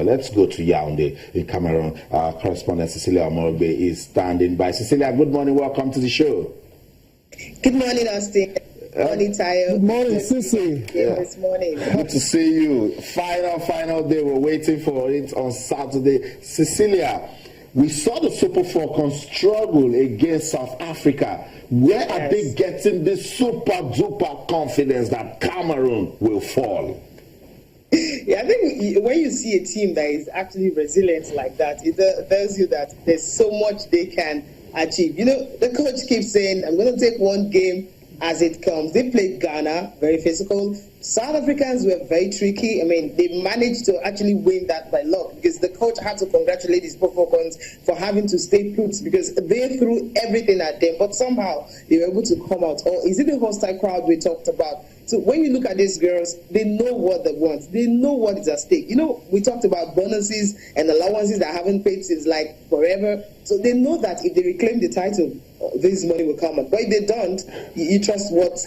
Let's go to Yaoundé in Cameroon. Our correspondent Cecelia Omorogbe is standing by. Cecelia, good morning. Welcome to the show. Good morning, Austin. Good morning, Tayo. Good morning, Cece. This morning. Good to see you. Final day. We're waiting for it on Saturday. Cecelia, we saw the Super Falcons struggle against South Africa. Where are they getting this super duper confidence that Cameroon will fall? Yeah, I think when you see a team that is actually resilient like that, it tells you that there's so much they can achieve. You know, the coach keeps saying, I'm going to take one game as it comes. They played Ghana, very physical. South Africans were very tricky. I mean, they managed to actually win that by luck because the coach had to congratulate his Falcons for having to stay put because they threw everything at them, but somehow they were able to come out. Or is it the hostile crowd we talked about? So when you look at these girls, they know what they want. They know what is at stake. You know, we talked about bonuses and allowances that haven't paid since like forever. So they know that if they reclaim the title, this money will come up. But if they don't, you trust what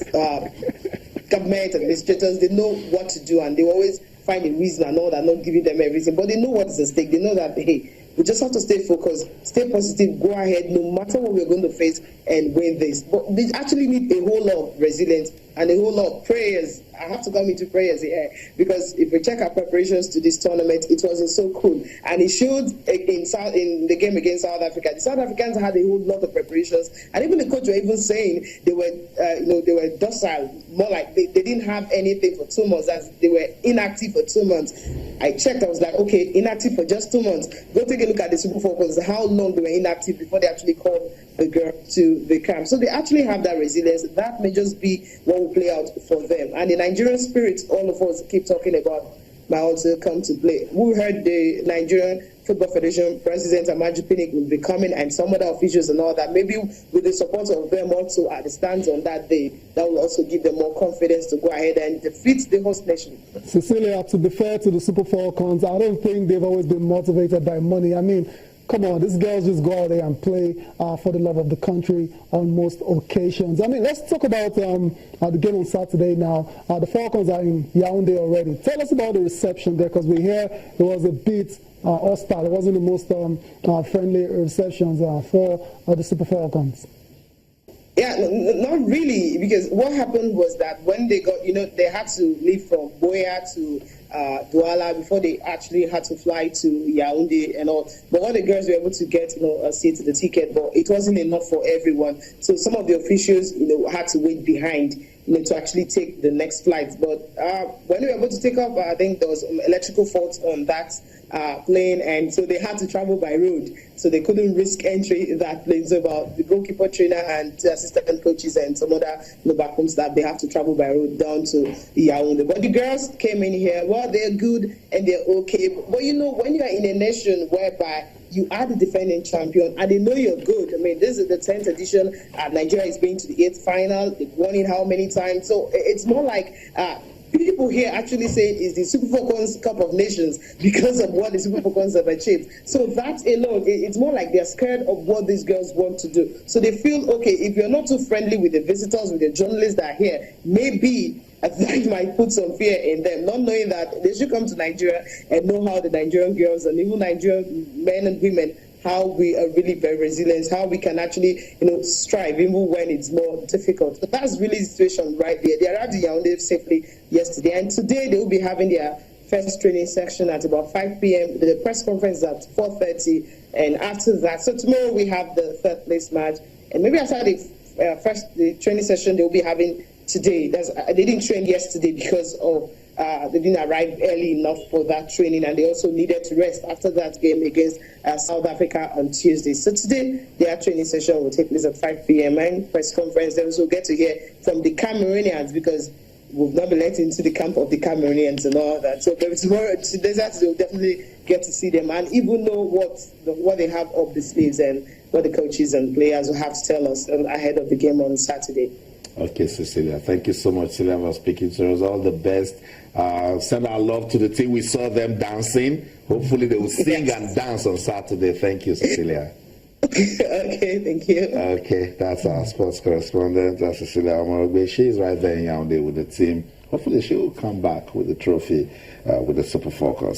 government administrators, they know what to do, and they always find a reason and all that, not giving them everything. But they know what is at stake. They know that, hey, we just have to stay focused, stay positive, go ahead, no matter what we're going to face, and win this. But they actually need a whole lot of resilience and a whole lot of prayers. I have to come into prayers here because if we check our preparations to this tournament, it wasn't so cool. And it showed in the game against South Africa. The South Africans had a whole lot of preparations, and even the coach were even saying they were docile, more like they didn't have anything for 2 months, as they were inactive for 2 months. I checked, I was like, okay, inactive for just 2 months. Go take a look at the Super Falcons, how long they were inactive before they actually called the girl to the camp. So they actually have that resilience. That may just be what will play out for them. And the Nigerian spirit, all of us keep talking about, might also come to play. We heard the Nigerian Football Federation President Amaju Pinnick will be coming, and some other officials and all that. Maybe with the support of them also at the stands on that day, that will also give them more confidence to go ahead and defeat the host nation. Cecelia, to be fair to the Super Falcons, I don't think they've always been motivated by money. I mean, come on, these girls just go out there and play for the love of the country on most occasions. I mean, let's talk about the game on Saturday now. The Falcons are in Yaoundé already. Tell us about the reception there, because we hear it was a bit hostile. It wasn't the most friendly receptions for the Super Falcons. Yeah, not really, because what happened was that when they got, they had to leave from Boya to Douala before they actually had to fly to Yaoundé and all. But all the girls were able to get, a seat to the ticket, but it wasn't enough for everyone. So some of the officials, had to wait behind, to actually take the next flight. But when they were able to take off, I think there was electrical faults on that plane, and so they had to travel by road. So they couldn't risk entry in that plane. So about the goalkeeper, trainer, and assistant coaches and some other back home staff, they have to travel by road down to Yaoundé. But the girls came in here. Well, they're good and they're okay. But when you are in a nation whereby you are the defending champion and they know you're good. I mean, this is the 10th edition. Nigeria is going to the 8th final. They've won it how many times? So it's more like people here actually saying it's the Super Falcons Cup of Nations because of what the Super Falcons have achieved. So that alone, it's more like they're scared of what these girls want to do. So they feel, okay, if you're not too friendly with the visitors, with the journalists that are here, maybe that might put some fear in them, not knowing that they should come to Nigeria and know how the Nigerian girls and even Nigerian men and women, how we are really very resilient, how we can actually, strive even when it's more difficult. So that's really the situation right there. They arrived in Yaoundé safely yesterday, and today they will be having their first training section at about 5 p.m. The press conference is at 4:30, and after that, so tomorrow we have the third place match, and maybe after the training session they will be having today. They didn't train yesterday because of they didn't arrive early enough for that training, and they also needed to rest after that game against South Africa on Tuesday. So today, their training session will take place at 5 p.m. and press conference. They also get to hear from the Cameroonians, because we've not been let into the camp of the Cameroonians and all that. So tomorrow, they'll definitely get to see them and even know what they have up the sleeves and what the coaches and players will have to tell us ahead of the game on Saturday. Okay, Cecelia, thank you so much, Cecelia, for speaking to us. All the best. Send our love to the team. We saw them dancing. Hopefully they will sing and dance on Saturday. Thank you, Cecelia. Okay, thank you. Okay, that's our sports correspondent, that's Cecelia Omorogbe. She's right there in Yaoundé with the team. Hopefully she will come back with the trophy with the Super Falcons.